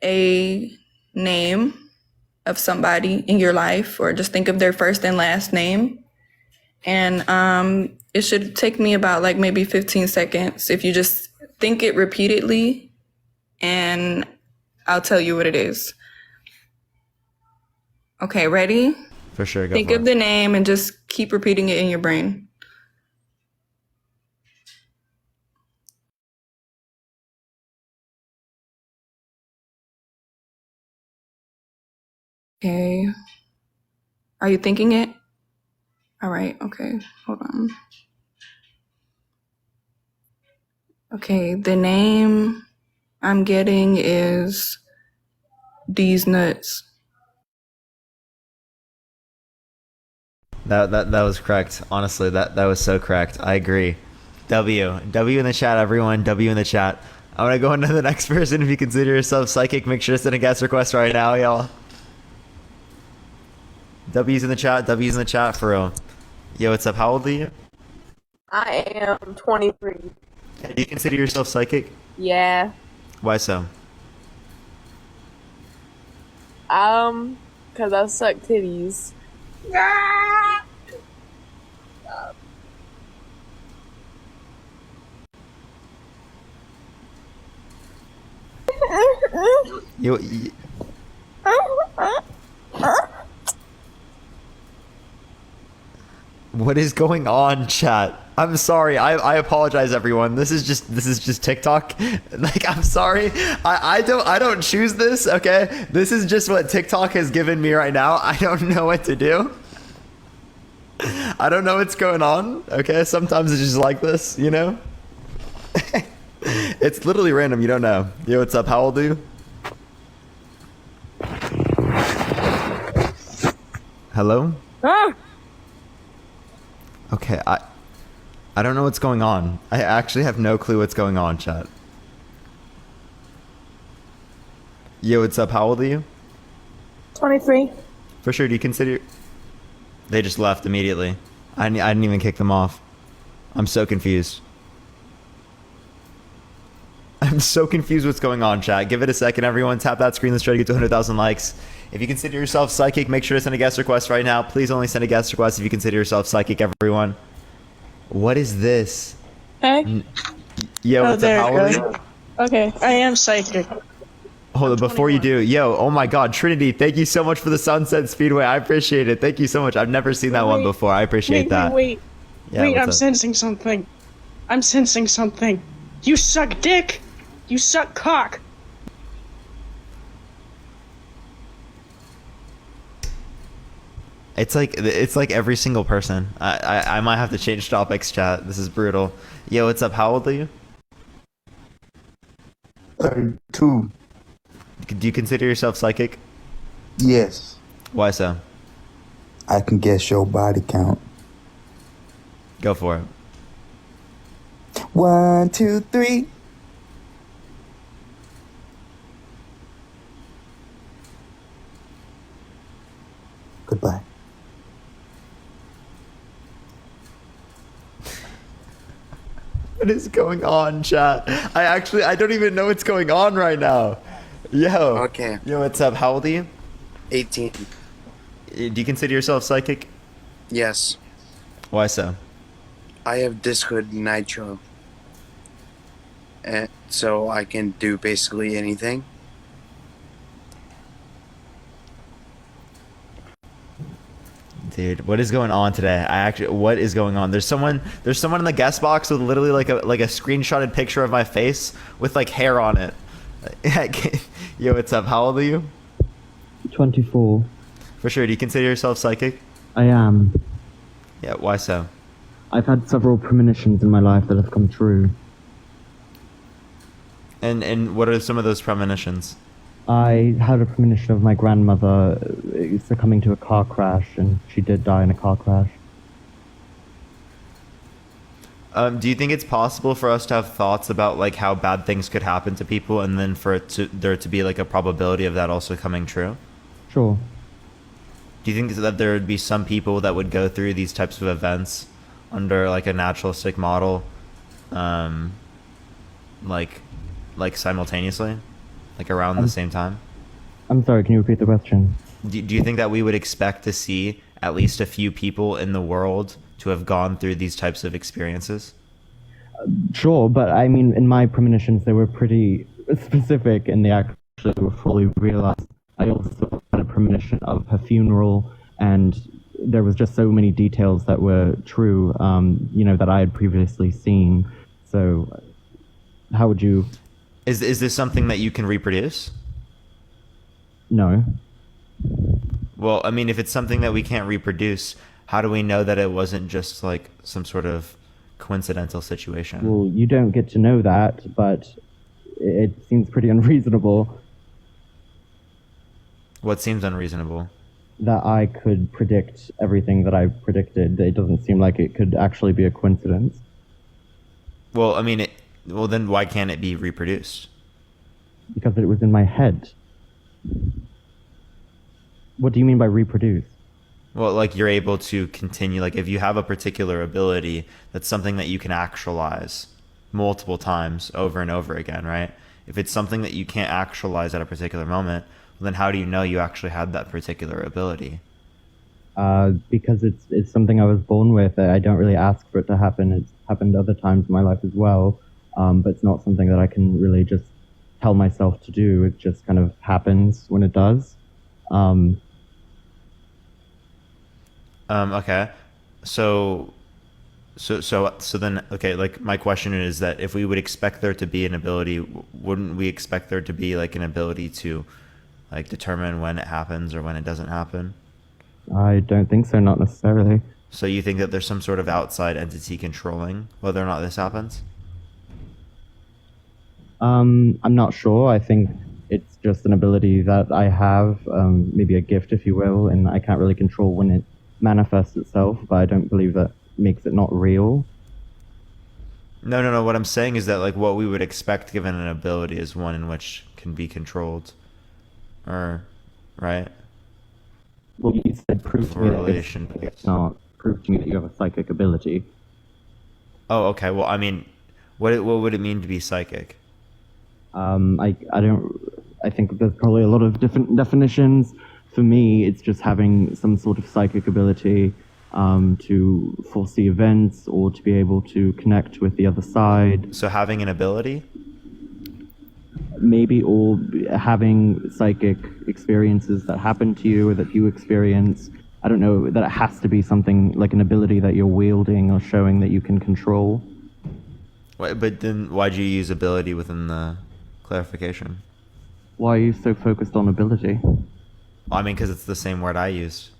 a name of somebody in your life, or just think of their first and last name. And it should take me about like maybe 15 seconds if you just think it repeatedly, and I'll tell you what it is. Okay, ready? For sure. Go Think for of it. the name and just keep repeating it in your brain. Okay. Are you thinking it? All right, okay, hold on. Okay, the name I'm getting is These Nuts. That was correct. Honestly, that was so correct. I agree. W in the chat, everyone. W in the chat. I want to go into the next person. If you consider yourself psychic, make sure to send a guest request right now, y'all. W's in the chat. W's in the chat for real. Yo, what's up? How old are you? I am 23. Do you consider yourself psychic? Yeah. Why so? Cause I suck titties. You what is going on, chat? I'm sorry. I apologize, everyone. This is just TikTok. Like, I'm sorry. I don't choose this. Okay, this is just what TikTok has given me right now. I don't know what to do. I don't know what's going on. Okay, sometimes it's just like this, you know. It's literally random. You don't know. Yo, what's up? How old are you? Hello? Okay, I don't know what's going on. I actually have no clue what's going on, chat. Yo, what's up? How old are you? 23. For sure, do you consider... They just left immediately. I didn't even kick them off. I'm so confused. I'm so confused what's going on, chat. Give it a second, everyone. Tap that screen. Let's try to get to 100,000 likes. If you consider yourself psychic, make sure to send a guest request right now. Please only send a guest request if you consider yourself psychic, everyone. What is this? Hey. Yo, what's up? How old are you? Okay, I am psychic. Hold on, before you do, yo, oh my god, Trinity, thank you so much for the Sunset Speedway. I appreciate it. Thank you so much. I've never seen that one before. I appreciate that. Wait, Yeah, wait, I'm what's up? sensing something. I'm sensing something. You suck dick. You suck cock. It's like every single person. I might have to change topics, chat. This is brutal. Yo, what's up? How old are you? 32. Do you consider yourself psychic? Yes. Why so? I can guess your body count. Go for it. 1, 2, 3. Goodbye. What is going on, chat? I don't even know what's going on right now. Yo. Okay. Yo, what's up? How old are you? 18. Do you consider yourself psychic? Yes. Why so? I have Discord Nitro. And so I can do basically anything. Dude, what is going on today? What is going on? There's someone in the guest box with literally like a screenshotted picture of my face with like hair on it. Yo, what's up? How old are you? 24. For sure. Do you consider yourself psychic? I am. Yeah, why so? I've had several premonitions in my life that have come true. And what are some of those premonitions? I had a premonition of my grandmother succumbing to a car crash, and she did die in a car crash. Do you think it's possible for us to have thoughts about like how bad things could happen to people, and then for there to be like a probability of that also coming true? Sure. Do you think that there would be some people that would go through these types of events under like a naturalistic model, like simultaneously? like around the same time? I'm sorry, can you repeat the question? Do you think that we would expect to see at least a few people in the world to have gone through these types of experiences? Sure, but I mean, in my premonitions, they were pretty specific and they actually were fully realized. I also had a premonition of her funeral, and there was just so many details that were true, that I had previously seen. So, how would you? Is this something that you can reproduce? No. Well, I mean, if it's something that we can't reproduce, how do we know that it wasn't just like some sort of coincidental situation? Well, you don't get to know that, but it seems pretty unreasonable What seems unreasonable? that I could predict everything that I predicted. It doesn't seem like it could actually be a coincidence. Well, I mean, well, then why can't it be reproduced? Because it was in my head. What do you mean by reproduce? Well, like you're able to continue, like if you have a particular ability, that's something that you can actualize multiple times over and over again, right? If it's something that you can't actualize at a particular moment, well, then how do you know you actually had that particular ability? Because it's something I was born with. I don't really ask for it to happen. It's happened other times in my life as well, but it's not something that I can really just tell myself to do. It just kind of happens when it does. Okay. So then, okay, like my question is that if we would expect there to be an ability, wouldn't we expect there to be like an ability to like determine when it happens or when it doesn't happen? I don't think so, not necessarily. So you think that there's some sort of outside entity controlling whether or not this happens? I'm not sure. I think it's just an ability that I have, maybe a gift, if you will, and I can't really control when it manifests itself, but I don't believe that makes it not real. No. What I'm saying is that like what we would expect given an ability is one in which can be controlled, or right? Well, you said prove to me that it's not. Prove to me that you have a psychic ability. Oh, okay. Well, I mean, what would it mean to be psychic? I think there's probably a lot of different definitions. For me, it's just having some sort of psychic ability to foresee events or to be able to connect with the other side. So having an ability? Maybe, or having psychic experiences that happen to you or that you experience. I don't know, that it has to be something like an ability that you're wielding or showing that you can control. But then why'd you use ability within the clarification? Why are you so focused on ability? I mean, because it's the same word I used.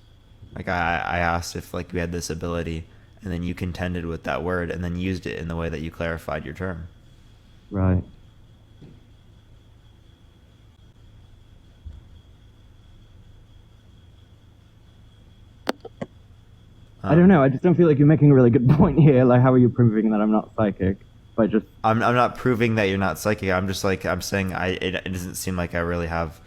Like I asked if like you had this ability, and then you contended with that word, and then used it in the way that you clarified your term. Right. I don't know. I just don't feel like you're making a really good point here. Like, how are you proving that I'm not psychic? By just I'm not proving that you're not psychic. I'm just like I'm saying it doesn't seem like I really have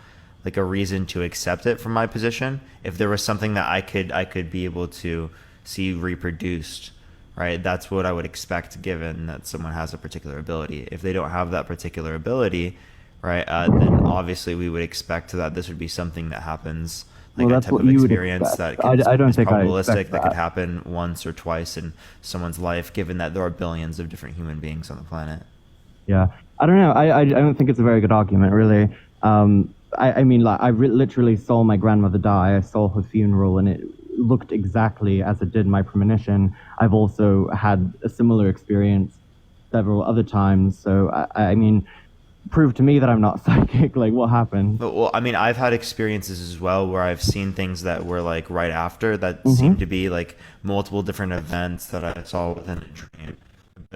like a reason to accept it from my position. If there was something that I could be able to see reproduced, right? That's what I would expect given that someone has a particular ability. If they don't have that particular ability, right, then obviously we would expect that this would be something that happens, like Well, a that's type what of you would experience expect. that I don't is think I probabilistic, expect that could that. happen once or twice in someone's life, given that there are billions of different human beings on the planet. Yeah, I don't know. I don't think it's a very good argument, really. I mean, like, I literally saw my grandmother die. I saw her funeral, and it looked exactly as it did in my premonition. I've also had a similar experience several other times. So, I mean, prove to me that I'm not psychic. Like, what happened? Well, I mean, I've had experiences as well where I've seen things that were like right after that Mm-hmm. seemed to be like multiple different events that I saw within a dream.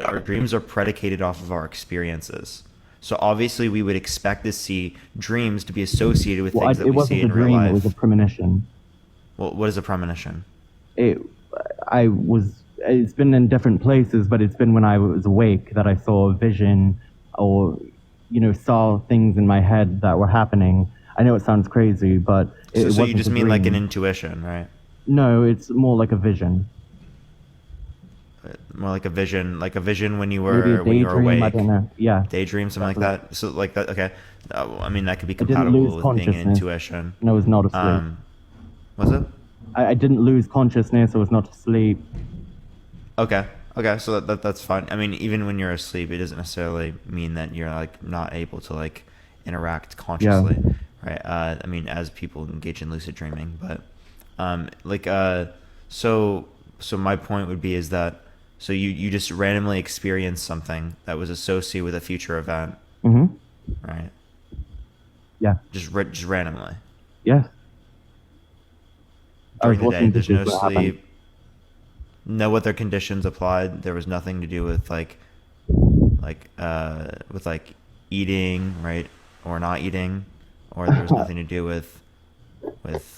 Our dreams are predicated off of our experiences. So obviously we would expect to see dreams to be associated with Well, things that it we see wasn't a in real dream. life. It was a premonition. Well, what is a premonition? It's been in different places, but it's been when I was awake that I saw a vision or, saw things in my head that were happening. I know it sounds crazy, but it So wasn't you just a mean like an dream. intuition, right? No, it's more like a vision. more like a vision when you Maybe a were daydream. I awake. don't know. Yeah. Daydream, something like that. So like that. Okay. I mean, that could be I didn't compatible lose with being consciousness. intuition. And I was not asleep. Was it? I didn't lose consciousness. I was not asleep. Okay. Okay. So that's fine. I mean, even when you're asleep, it doesn't necessarily mean that you're like not able to like interact consciously, right? I mean, as people engage in lucid dreaming, but so my point would be is that so you just randomly experienced something that was associated with a future event, Mm-hmm. right? Yeah. Just randomly Yes. I was during the day. watching There's no videos what happened. sleep. No other conditions applied. There was nothing to do with with like eating, right, or not eating, or there was nothing to do with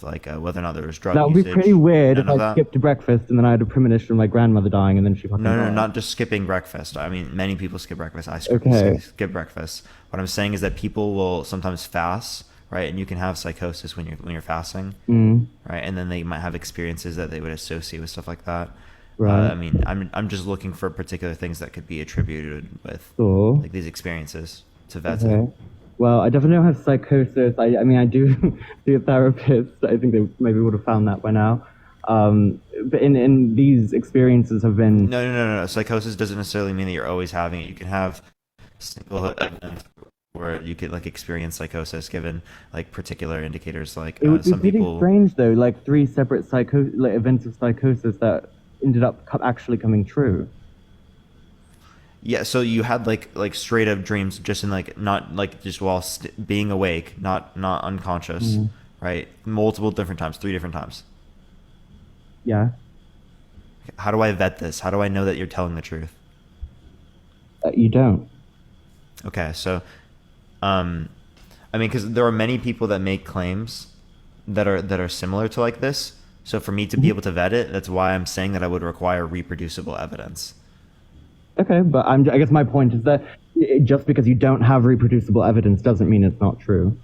like whether or not there was drug That would usage. be pretty weird None if of I that. skipped breakfast and then I had a premonition of my grandmother dying and then she fucking No, died. not just skipping breakfast. I mean, many people skip breakfast. I Okay. skip breakfast. What I'm saying is that people will sometimes fast, right? And you can have psychosis when you're fasting, Mm, right? And then they might have experiences that they would associate with stuff like that. right. I mean, I'm just looking for particular things that could be attributed with Sure. like these experiences to vet Okay. it. Well, I definitely don't have psychosis. I mean, I do see a therapist. I think they maybe would have found that by now. But in these experiences have been No. Psychosis doesn't necessarily mean that you're always having it. You can have single events where you could like experience psychosis given like particular indicators. Like It would be some pretty people. strange though, like 3 separate events of psychosis that ended up actually coming true. Yeah, so you had like straight up dreams, just in like not like just while being awake, not unconscious, right? Multiple different times, 3 different times. Yeah. How do I vet this? How do I know that you're telling the truth? You don't. Okay, so, I mean, because there are many people that make claims that are similar to like this. So for me to be able to vet it, that's why I'm saying that I would require reproducible evidence. Okay, but I guess my point is that just because you don't have reproducible evidence doesn't mean it's not true.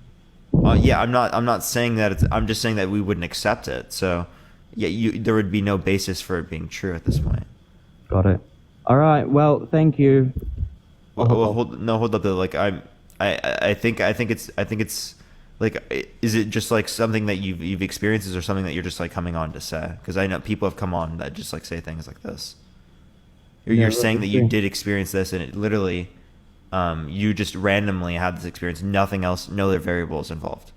Yeah, I'm not saying that I'm just saying that we wouldn't accept it. So, yeah, there would be no basis for it being true at this point. Got it. All right. Well, thank you. Well, hold up though. Like I think it's like, is it just like something that you've experienced, or something that you're just like coming on to say? Because I know people have come on that just like say things like this. You're saying that you did experience this, and it literally, you just randomly had this experience. Nothing else, no other variables involved.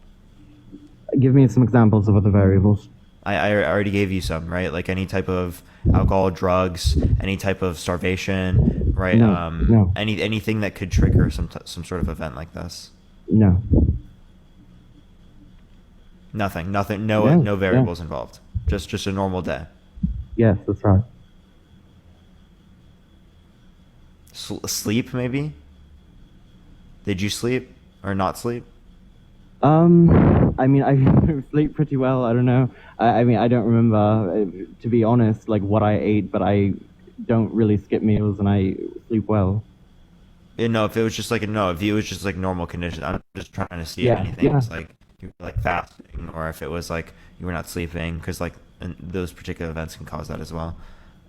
Give me some examples of other variables. I already gave you some, right? Like any type of alcohol, drugs, any type of starvation, right? No. Anything that could trigger some sort of event like this. No. Nothing. Yeah, No variables involved. Just a normal day. Yes, that's right. Sleep maybe? Did you sleep or not sleep? I mean, I sleep pretty well. I don't know. I mean, I don't remember, to be honest, like what I ate, but I don't really skip meals and I sleep well. Yeah, no, if it was just like normal conditions, I'm just trying to see if Yeah, anything yeah. was like you were like fasting, or if it was like you were not sleeping, because like those particular events can cause that as well.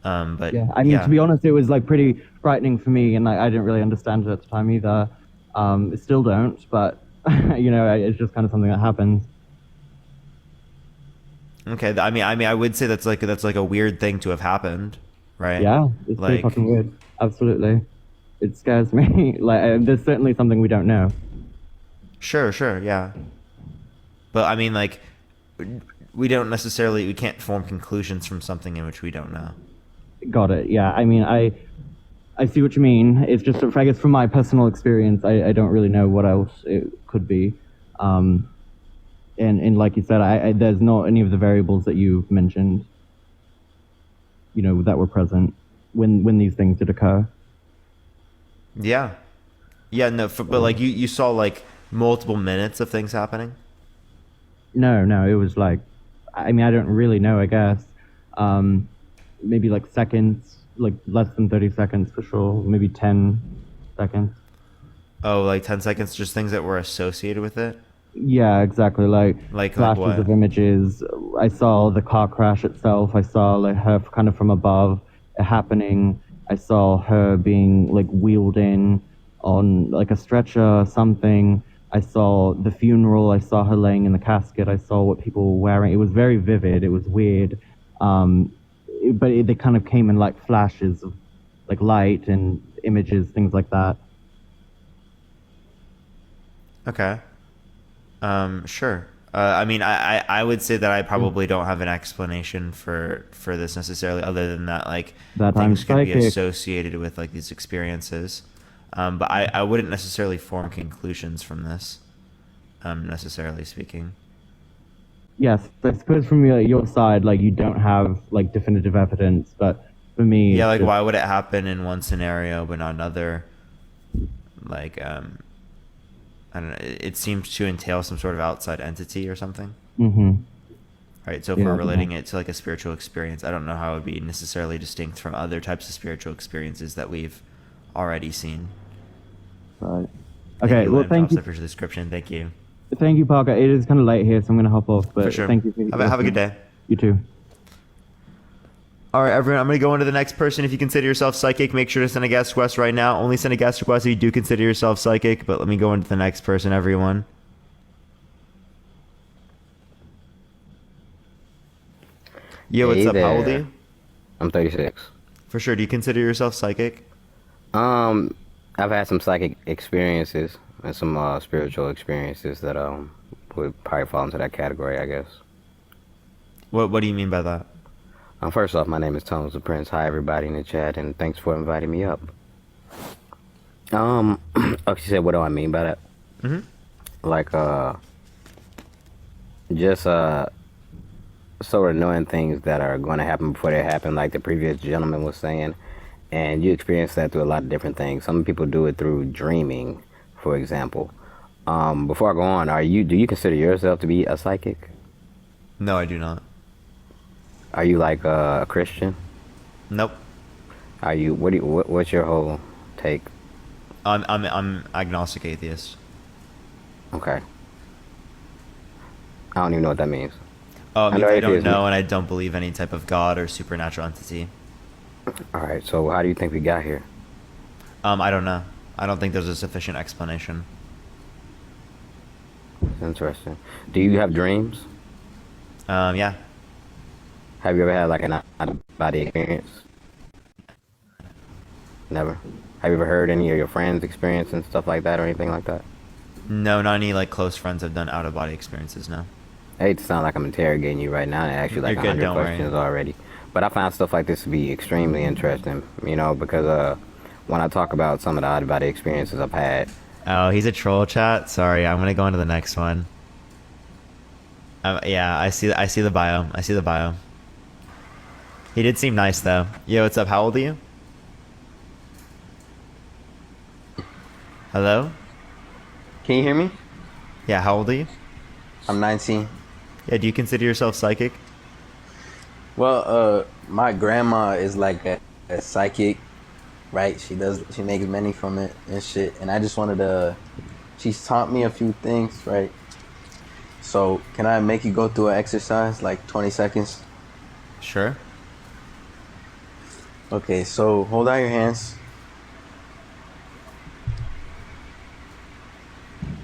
But Yeah, I mean, to be honest, it was like pretty frightening for me, and I didn't really understand it at the time either. Still don't, but you know, it's just kind of something that happens. Okay, I mean, I would say that's like a weird thing to have happened, right? Yeah, it's pretty fucking weird. Absolutely, it scares me. Like, there's certainly something we don't know. Sure, yeah. But I mean, like, we can't form conclusions from something in which we don't know. Got it. Yeah, I mean, I see what you mean. It's just, I guess, from my personal experience, I don't really know what else it could be. And like you said, there's not any of the variables that you've mentioned, you know, that were present when these things did occur. Yeah. No, but like you saw like multiple minutes of things happening. No, it was like, I mean, I don't really know, I guess. Maybe like seconds, like less than 30 seconds for sure, maybe 10 seconds. Oh, like 10 seconds, just things that were associated with it? Yeah, exactly. Like flashes what? of images. I saw the car crash itself. I saw like her kind of from above. happening. I saw her being like wheeled in on like a stretcher or something. I saw the funeral. I saw her laying in the casket. I saw what people were wearing. It was very vivid. It was weird. They kind of came in like flashes of like light and images, things like that. Okay. Sure. I mean, I would say that I probably don't have an explanation for this necessarily, other than that, like, That I'm things could be psychic. associated with like these experiences. But I wouldn't necessarily form conclusions from this, necessarily speaking. Yes, I suppose from your side, like you don't have like definitive evidence, but for me, Yeah, like, it's why would it happen in one scenario but not another? Like, I don't know. It seems to entail some sort of outside entity or something. Mm-hmm. Right. So if Yeah, we're relating it to like a spiritual experience, I don't know how it would be necessarily distinct from other types of spiritual experiences that we've already seen. Right. Thank Okay. you, Well, Liam thank you. Thompson, for the description. Thank you. Thank you, Parker. It is kind of late here, so I'm going to hop off. But For sure. thank you. Have a good day. You too. All right, everyone. I'm going to go on to the next person. If you consider yourself psychic, make sure to send a guest request right now. Only send a guest request if you do consider yourself psychic. But let me go on to the next person, everyone. Yo, what's Hey up? How old are there. you? I'm 36. For sure. Do you consider yourself psychic? I've had some psychic experiences and some spiritual experiences that would probably fall into that category, I guess. What do you mean by that? First off, my name is Thomas the Prince. Hi, everybody in the chat, and thanks for inviting me up. Oh, she said, what do I mean by that? Like, just sort of knowing things that are going to happen before they happen, like the previous gentleman was saying. And you experience that through a lot of different things. Some people do it through dreaming, for example. Before I go on, do you consider yourself to be a psychic? No, I do not. Are you like a Christian? Nope. Are you? What's your whole take? I'm agnostic atheist. Okay. I don't even know what that means. Oh, it means I don't atheism- know, and I don't believe any type of God or supernatural entity. All right. So how do you think we got here? I don't know. I don't think there's a sufficient explanation. Interesting. Do you have dreams? Yeah. Have you ever had like an out-of-body experience? Never. Have you ever heard any of your friends experience and stuff like that or anything like that? No, not any like close friends have done out of body experiences. No. I hate to sound like I'm interrogating you right now and ask you like You're good, 100 don't worry. questions already. But I found stuff like this to be extremely interesting, you know, because when I talk about some of the out-of-body experiences I've had. Oh, he's a troll, chat. Sorry, I'm gonna go on to the next one. Yeah, I see the bio. I see the bio. He did seem nice though. Yo, what's up? How old are you? Hello? Can you hear me? Yeah, how old are you? I'm 19. Yeah, do you consider yourself psychic? Well, my grandma is like a psychic, right? She makes money from it and shit. And I just wanted to, she's taught me a few things, right? So can I make you go through an exercise, like 20 seconds? Sure. Okay, so hold out your hands.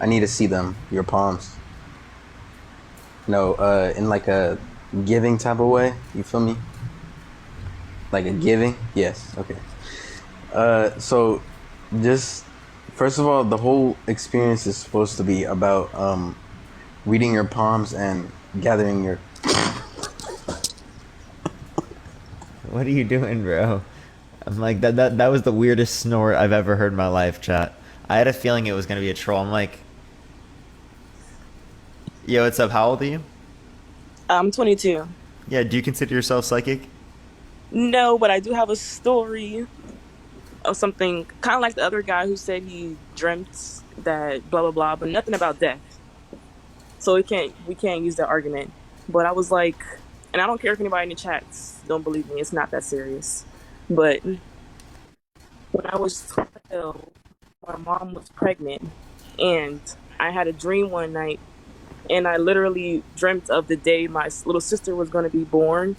I need to see them, your palms. No, in like a giving type of way. You feel me? Like a giving? Yes, okay. So just, first of all, the whole experience is supposed to be about reading your palms and gathering your... What are you doing, bro? I'm like, that was the weirdest snort I've ever heard in my life, chat. I had a feeling it was gonna be a troll. I'm like, yo, what's up? How old are you? I'm 22. Yeah, do you consider yourself psychic? No, but I do have a story of something kind of like the other guy who said he dreamt that blah blah blah, but nothing about death. So we can't use that argument. But I was like, and I don't care if anybody in the chats don't believe me, it's not that serious. But when I was 12, my mom was pregnant, and I had a dream one night, and I literally dreamt of the day my little sister was going to be born.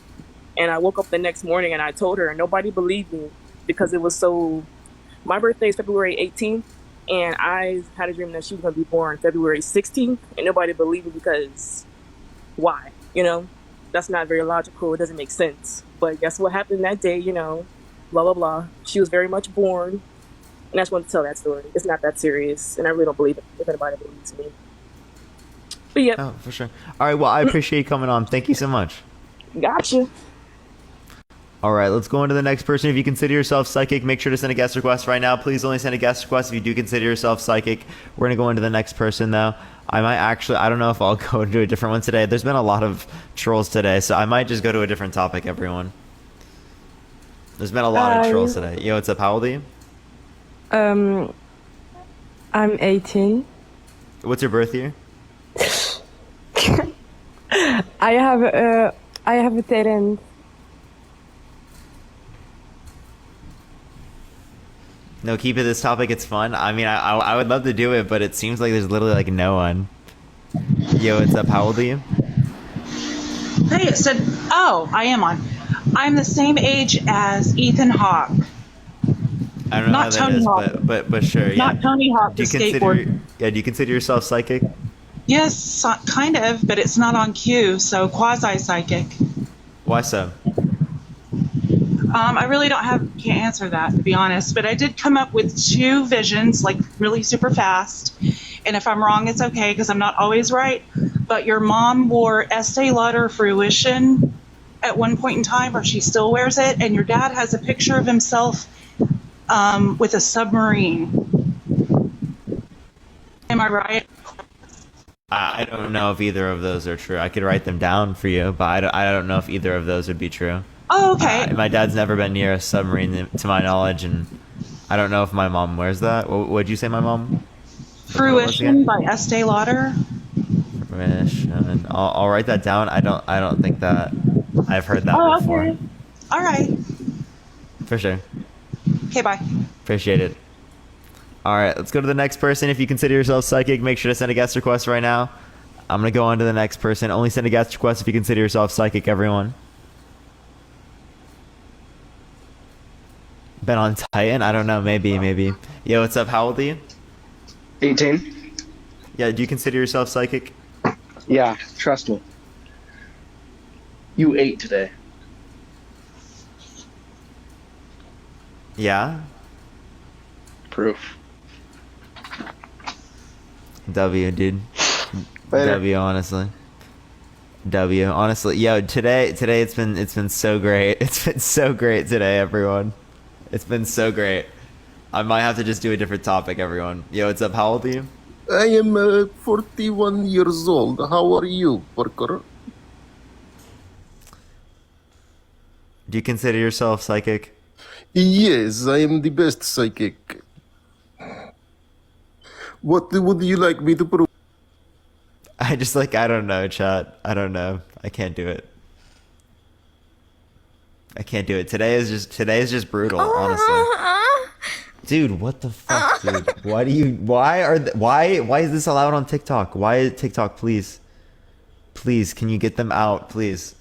And I woke up the next morning and I told her, and nobody believed me because it was so. My birthday is February 18th, and I had a dream that she was going to be born February 16th, and nobody believed me because why? You know, that's not very logical. It doesn't make sense. But guess what happened that day? You know, blah blah blah. She was very much born, and I just wanted to tell that story. It's not that serious, and I really don't believe it if anybody believes me. But yeah. Oh, for sure. All right. Well, I appreciate you coming on. Thank you so much. Gotcha. All right, let's go on to the next person. If you consider yourself psychic, make sure to send a guest request right now. Please only send a guest request if you do consider yourself psychic. We're going to go into the next person, though. I don't know if I'll go to a different one today. There's been a lot of trolls today, so I might just go to a different topic, everyone. There's been a lot of trolls today. Yo, what's up? How old are you? I'm 18. What's your birth year? I have a talent. No, keep it this topic. It's fun. I mean, I would love to do it, but it seems like there's literally like no one. Yo, what's up? How old are you? Hey, it said, oh, I am on. I'm the same age as Ethan Hawke. I don't know Not how that Tony is, Hawk. but sure. Yeah. Not Tony Hawk, Do the you consider? skateboard. Yeah. Do you consider yourself psychic? Yes, kind of, but it's not on cue, so quasi-psychic. Why so? I really can't answer that, to be honest, but I did come up with 2 visions, like really super fast, and if I'm wrong, it's okay, because I'm not always right, but your mom wore Estee Lauder Fruition at one point in time, or she still wears it, and your dad has a picture of himself with a submarine. Am I right? I don't know if either of those are true. I could write them down for you, but I don't know if either of those would be true. Oh, okay. My dad's never been near a submarine, to my knowledge, and I don't know if my mom wears that. What'd you say, my mom? Fruition by Estee Lauder. Fruition. I'll write that down. I don't think that I've heard that before. Okay. All right. For sure. Okay, bye. Appreciate it. All right, let's go to the next person. If you consider yourself psychic, make sure to send a guest request right now. I'm going to go on to the next person. Only send a guest request if you consider yourself psychic, everyone. Been on Titan? I don't know. Maybe. Yo, what's up? How old are you? 18. Yeah, do you consider yourself psychic? Yeah, trust me. You ate today. Yeah? Proof. W, dude. Later. W, honestly. W, honestly. Yo, today it's been so great. It's been so great today, everyone. It's been so great. I might have to just do a different topic, everyone. Yo, what's up? How old are you? I am 41 years old. How are you, Parker? Do you consider yourself psychic? Yes, I am the best psychic. What would you like me to prove? I don't know, chat. I don't know. I can't do it. Today is just brutal, honestly. Dude, what the fuck, dude? Why is this allowed on TikTok? Why is TikTok, please, can you get them out, please?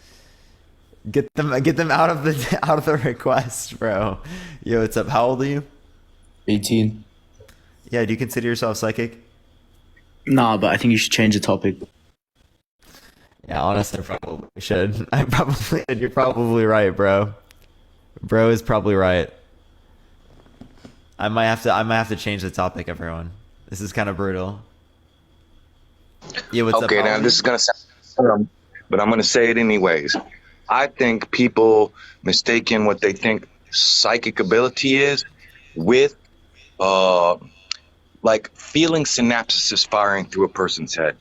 Get them out of the request, bro. Yo, what's up? How old are you? 18. Yeah, do you consider yourself psychic? Nah, but I think you should change the topic. Yeah, honestly, I probably should. You're probably right, bro. Bro is probably right. I might have to change the topic, everyone. This is kind of brutal. Yeah, what's up? Okay, now this is gonna sound dumb, but I'm gonna say it anyways. I think people mistaken what they think psychic ability is with like feeling synapses firing through a person's head.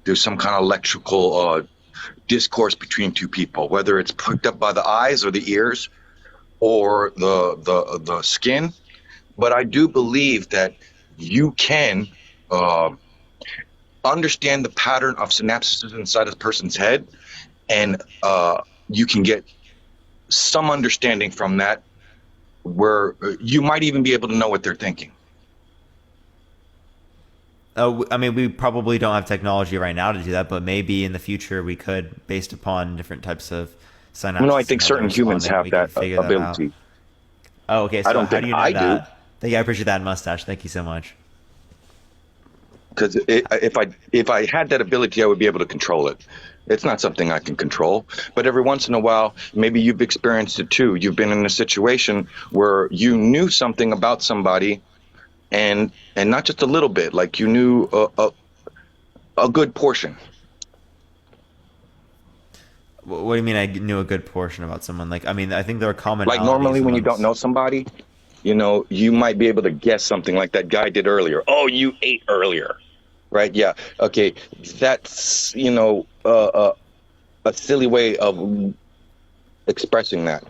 There's some kind of electrical discourse between two people, whether it's picked up by the eyes or the ears or the skin. But I do believe that you can understand the pattern of synapses inside a person's head, and you can get some understanding from that where you might even be able to know what they're thinking. I mean, we probably don't have technology right now to do that, but maybe in the future we could, based upon different types of synapses. No, I think and how certain they're humans responding. have We can that figure that out. ability. Oh, okay. So I don't how think do you know I that? do. Thank you. I appreciate that mustache. Thank you so much. Because if I had that ability, I would be able to control it. It's not something I can control, but every once in a while, maybe you've experienced it too. You've been in a situation where you knew something about somebody, and not just a little bit, like you knew a good portion. What do you mean? I knew a good portion about someone. Like, I mean, I think there are commonalities. Like normally, when you don't amongst- know somebody, you might be able to guess something like that guy did earlier. Oh, you ate earlier, right? Yeah. Okay, that's a silly way of expressing that.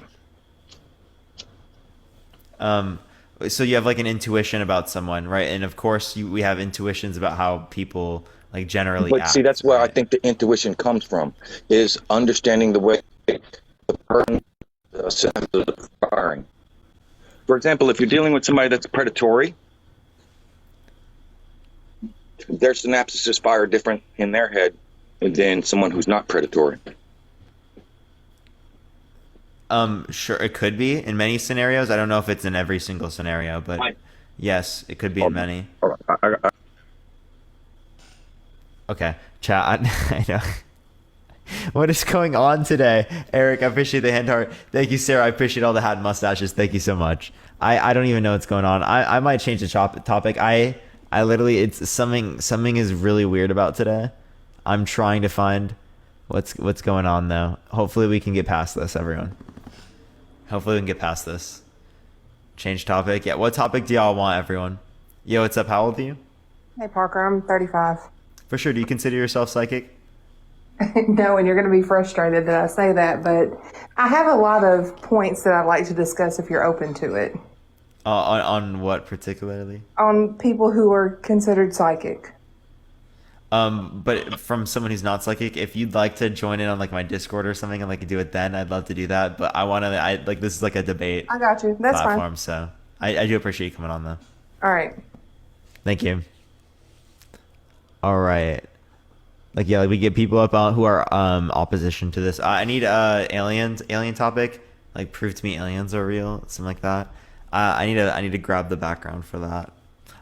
So you have like an intuition about someone, right? And of course, we have intuitions about how people like generally But act. see, that's where I think the intuition comes from, is understanding the way the person synapses are firing. For example, if you're dealing with somebody that's predatory, their synapses just fire different in their head than someone who's not predatory. Sure, it could be in many scenarios. I don't know if it's in every single scenario, but yes, it could be in many. All right. Okay, chat. I know. What is going on today? Eric, I appreciate the hand heart. Thank you, Sarah. I appreciate all the hat and mustaches. Thank you so much. I don't even know what's going on. I might change the topic. I literally, it's something is really weird about today. I'm trying to find what's going on though. Hopefully we can get past this, everyone. Hopefully we can get past this. Change topic. Yeah, what topic do y'all want, everyone? Yo, what's up? How old are you? Hey, Parker, I'm 35. For sure. Do you consider yourself psychic? No, and you're going to be frustrated that I say that, but I have a lot of points that I'd like to discuss if you're open to it. On what particularly? On people who are considered psychic. But from someone who's not psychic, if you'd like to join in on like my Discord or something and like do it then, I'd love to do that. But I like this is like a debate I got you. That's platform, fine. so I do appreciate you coming on though. All right. Thank you. All right. Like yeah, like we get people up who are opposition to this. I need alien topic. Like prove to me aliens are real, something like that. I need to grab the background for that.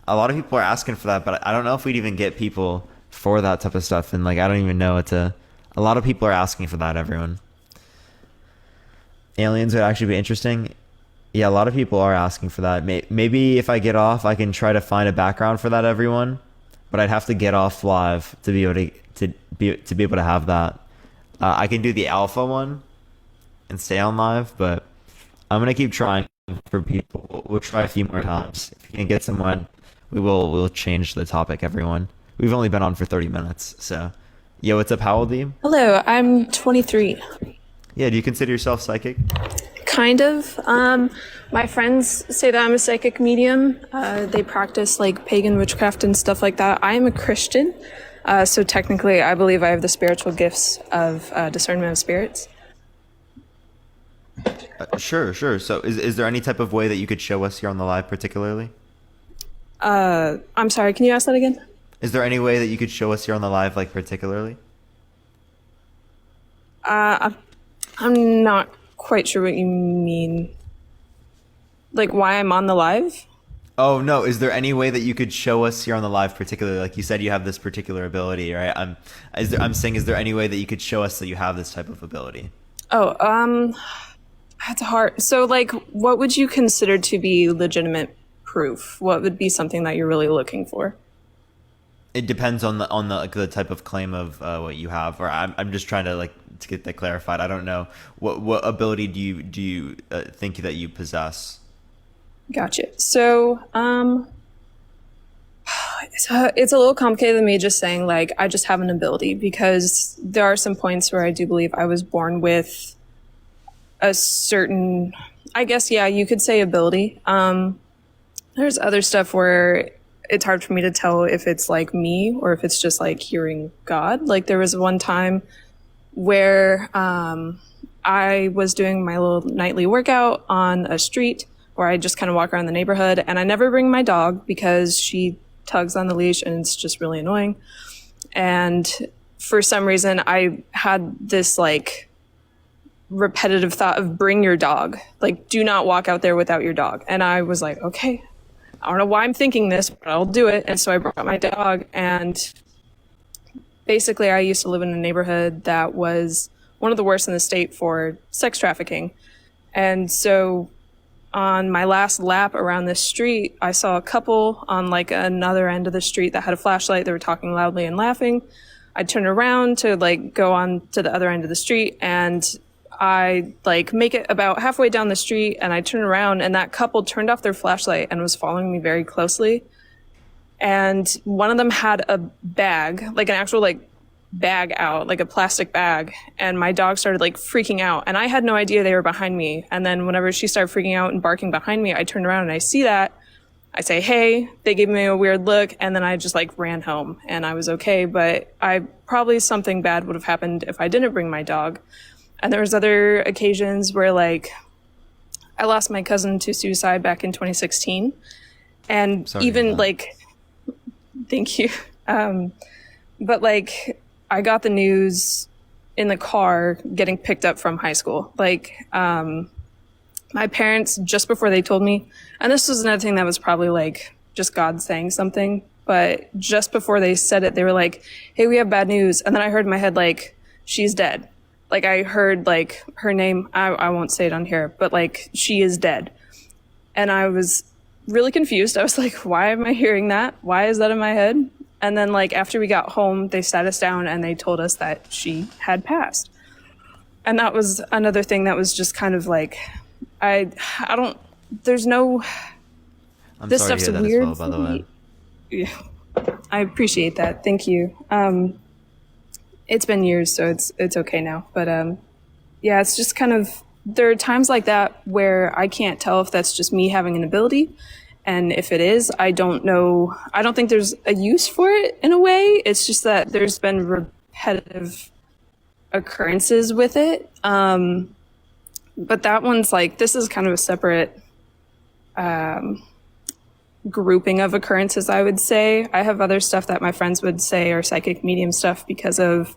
A lot of people are asking for that, but I don't know if we'd even get people for that type of stuff. And like I don't even know a lot of people are asking for that. Everyone. Aliens would actually be interesting. Yeah, a lot of people are asking for that. Maybe if I get off, I can try to find a background for that, everyone. But I'd have to get off live to be able to have that. I can do the alpha one and stay on live, but I'm gonna keep trying for people. We'll try a few more times. If you can get someone, we'll change the topic, everyone. We've only been on for 30 minutes, so yo, what's up? How old are you? Hello, I'm 23. Yeah, do you consider yourself psychic? Kind of. My friends say that I'm a psychic medium. They practice like pagan witchcraft and stuff like that. I am a Christian, so technically I believe I have the spiritual gifts of discernment of spirits. Sure. So is there any type of way that you could show us here on the live particularly? I'm sorry, can you ask that again? Is there any way that you could show us here on the live, like particularly? I'm not quite sure what you mean. Like why I'm on the live? Oh no, is there any way that you could show us here on the live particularly? Like you said you have this particular ability, right? I'm saying is there any way that you could show us that you have this type of ability? Oh, that's hard. So like what would you consider to be legitimate proof? What would be something that you're really looking for? It depends on the type of claim of what you have, or I'm just trying to to get that clarified. I don't know what ability do you think that you possess? Gotcha. So it's a little complicated than me just saying like I just have an ability, because there are some points where I do believe I was born with a certain, I guess, yeah, you could say ability. There's other stuff where it's hard for me to tell if it's like me or if it's just like hearing God. Like there was one time where I was doing my little nightly workout on a street where I just kind of walk around the neighborhood, and I never bring my dog because she tugs on the leash and it's just really annoying. And for some reason I had this like repetitive thought of bring your dog. Like, do not walk out there without your dog. And I was like, okay, I don't know why I'm thinking this, but I'll do it. And so I brought my dog, and basically I used to live in a neighborhood that was one of the worst in the state for sex trafficking. And so on my last lap around this street, I saw a couple on like another end of the street that had a flashlight. They were talking loudly and laughing. I turned around to like go on to the other end of the street, and I like make it about halfway down the street, and I turn around, and that couple turned off their flashlight and was following me very closely. And one of them had a bag, like an actual like bag out, like a plastic bag, and my dog started like freaking out, and I had no idea they were behind me. And then whenever she started freaking out and barking behind me, I turned around and I see that. I say, hey, they gave me a weird look, and then I just like ran home, and I was okay. But probably something bad would have happened if I didn't bring my dog. And there was other occasions where like I lost my cousin to suicide back in 2016, and even like, thank you. But like I got the news in the car getting picked up from high school. Like, my parents, just before they told me, and this was another thing that was probably like just God saying something, but just before they said it, they were like, hey, we have bad news. And then I heard in my head, like, she's dead. Like I heard like her name, I won't say it on here, but like she is dead. And I was really confused. I was like, why am I hearing that? Why is that in my head? And then like after we got home, they sat us down and they told us that she had passed. And that was another thing that was just kind of like, there's no, I'm this sorry to stuff's hear that weird. as well, by the way. Yeah. I appreciate that. Thank you. It's been years, so it's okay now. But yeah, it's just kind of, there are times like that where I can't tell if that's just me having an ability. And if it is, I don't know. I don't think there's a use for it in a way. It's just that there's been repetitive occurrences with it. But that one's like, this is kind of a separate grouping of occurrences, I would say. I have other stuff that my friends would say are psychic medium stuff because of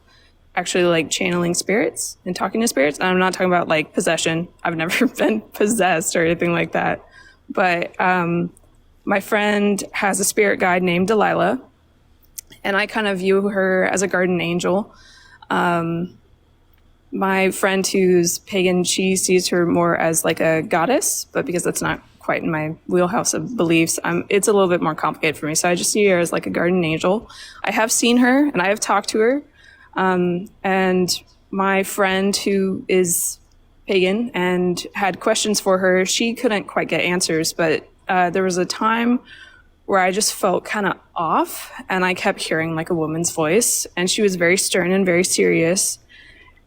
actually like channeling spirits and talking to spirits. And I'm not talking about like possession. I've never been possessed or anything like that. But my friend has a spirit guide named Delilah, and I kind of view her as a guardian angel. My friend who's pagan, she sees her more as like a goddess, but because that's not quite in my wheelhouse of beliefs, it's a little bit more complicated for me. So I just see her as like a guardian angel. I have seen her and I have talked to her. And my friend who is pagan and had questions for her, she couldn't quite get answers, but there was a time where I just felt kind of off, and I kept hearing like a woman's voice, and she was very stern and very serious.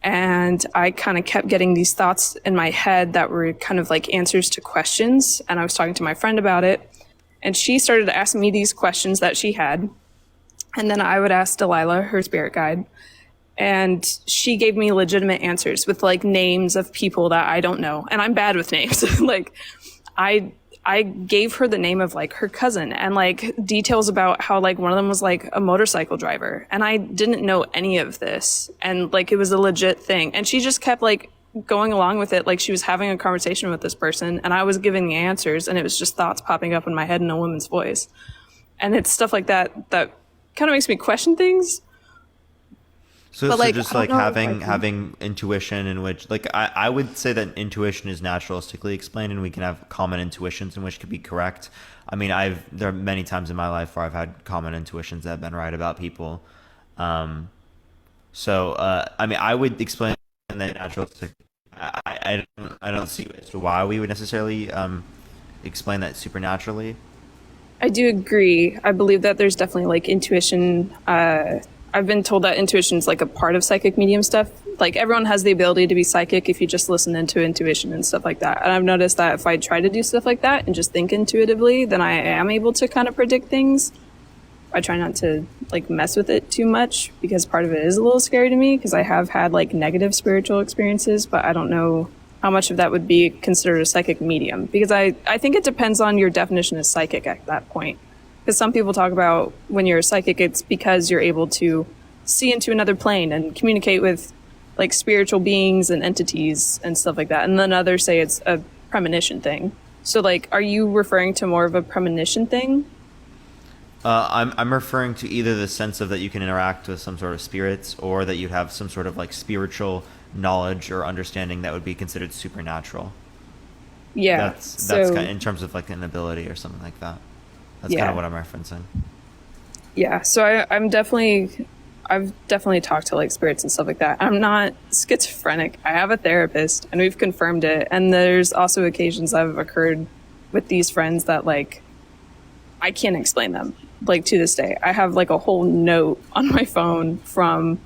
And I kind of kept getting these thoughts in my head that were kind of like answers to questions. And I was talking to my friend about it, and she started to ask me these questions that she had. And then I would ask Delilah, her spirit guide, and she gave me legitimate answers with like names of people that I don't know. And I'm bad with names. Like I gave her the name of like her cousin and like details about how like one of them was like a motorcycle driver, and I didn't know any of this, and like it was a legit thing. And she just kept like going along with it, like she was having a conversation with this person, and I was giving the answers, and it was just thoughts popping up in my head in a woman's voice. And it's stuff like that that kind of makes me question things. So, But, so like, just I like don't know if I can- having intuition in which, like, I would say that intuition is naturalistically explained, and we can have common intuitions in which could be correct. I mean, there are many times in my life where I've had common intuitions that have been right about people. I mean, I would explain that naturalistic. I don't see as to why we would necessarily explain that supernaturally. I do agree. I believe that there's definitely like intuition. I've been told that intuition is like a part of psychic medium stuff. Like everyone has the ability to be psychic if you just listen into intuition and stuff like that. And I've noticed that if I try to do stuff like that and just think intuitively, then I am able to kind of predict things. I try not to like mess with it too much because part of it is a little scary to me because I have had like negative spiritual experiences, but I don't know how much of that would be considered a psychic medium, because I think it depends on your definition of psychic at that point. Because some people talk about when you're a psychic, it's because you're able to see into another plane and communicate with like spiritual beings and entities and stuff like that. And then others say it's a premonition thing. So like, are you referring to more of a premonition thing? I'm referring to either the sense of that you can interact with some sort of spirits, or that you'd have some sort of like spiritual knowledge or understanding that would be considered supernatural. Yeah. That's so, kind of, in terms of like an ability or something like that. That's Yeah. kind of what I'm referencing. Yeah. So I've definitely talked to like spirits and stuff like that. I'm not schizophrenic. I have a therapist and we've confirmed it. And there's also occasions that have occurred with these friends that like, I can't explain them. Like to this day, I have like a whole note on my phone from.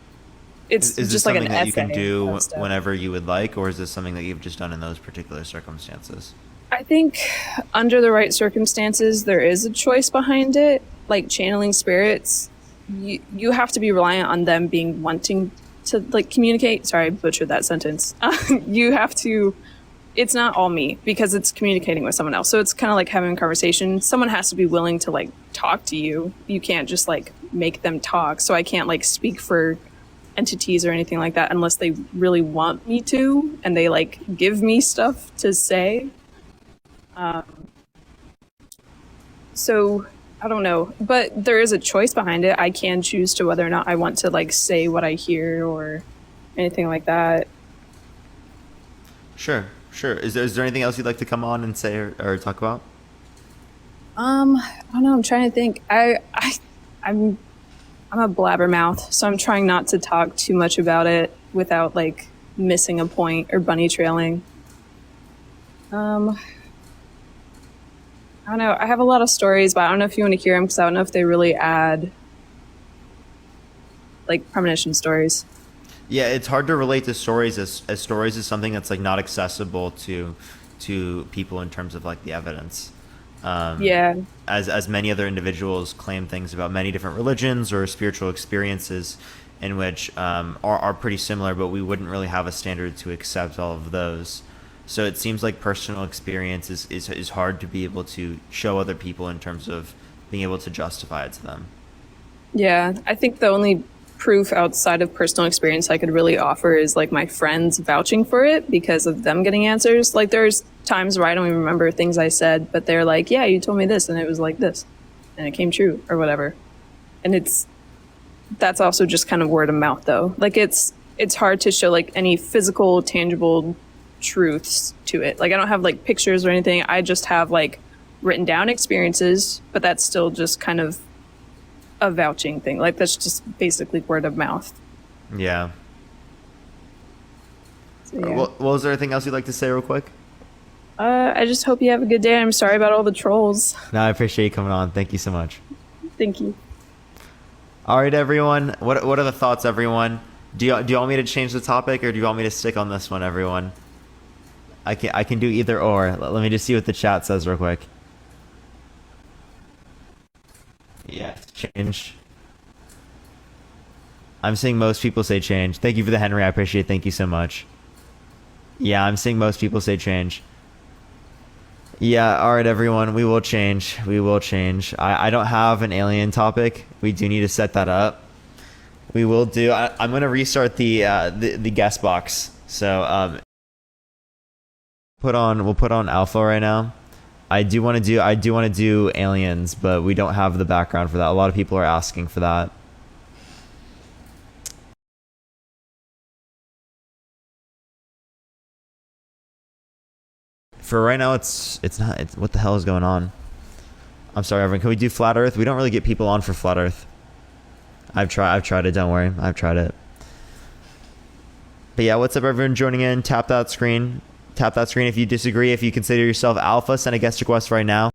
It's Is this just like something an that you can essay do of stuff. whenever you would like, or is this something that you've just done in those particular circumstances? I think under the right circumstances, there is a choice behind it. Like channeling spirits, you have to be reliant on them being wanting to like communicate. Sorry, I butchered that sentence. You have to. It's not all me because it's communicating with someone else. So it's kind of like having a conversation. Someone has to be willing to like talk to you. You can't just like make them talk. So I can't like speak for entities or anything like that unless they really want me to and they like give me stuff to say. So I don't know, but there is a choice behind it. I can choose to whether or not I want to like say what I hear or anything like that. Sure. Is there anything else you'd like to come on and say or talk about? I don't know. I'm trying to think. I'm a blabbermouth, so I'm trying not to talk too much about it without like missing a point or bunny trailing. I don't know. I have a lot of stories, but I don't know if you want to hear them because I don't know if they really add like premonition stories. Yeah, it's hard to relate to stories as stories is something that's like not accessible to people in terms of like the evidence. Yeah. As many other individuals claim things about many different religions or spiritual experiences in which are pretty similar, but we wouldn't really have a standard to accept all of those. So it seems like personal experience is hard to be able to show other people in terms of being able to justify it to them. Yeah, I think the only proof outside of personal experience I could really offer is like my friends vouching for it because of them getting answers. Like there's times where I don't even remember things I said, but they're like, yeah, you told me this and it was like this and it came true or whatever. And that's also just kind of word of mouth though. Like it's hard to show like any physical, tangible truths to it. Like I don't have like pictures or anything. I just have like written down experiences, but that's still just kind of a vouching thing. Like that's just basically word of mouth. Yeah. So, yeah. Well, was there anything else you'd like to say real quick? I just hope you have a good day. I'm sorry about all the trolls. No, I appreciate you coming on. Thank you so much. Thank you. All right, everyone. What are the thoughts, everyone? Do you want me to change the topic, or do you want me to stick on this one, everyone? I can do either or. Let me just see what the chat says real quick. Yeah, change. I'm seeing most people say change. Thank you for the Henry. I appreciate it. Thank you so much. Yeah, I'm seeing most people say change. Yeah, all right, everyone. We will change. We will change. I don't have an alien topic. We do need to set that up. We will do. I'm going to restart the guest box. So we'll put on alpha right now. I do want to do aliens, but we don't have the background for that. A lot of people are asking for that. For right now, it's not. What the hell is going on? I'm sorry, everyone. Can we do flat Earth? We don't really get people on for flat Earth. I've tried it. Don't worry. I've tried it. But yeah, what's up, everyone joining in? Tap that screen. Tap that screen if you disagree. If you consider yourself alpha, send a guest request right now.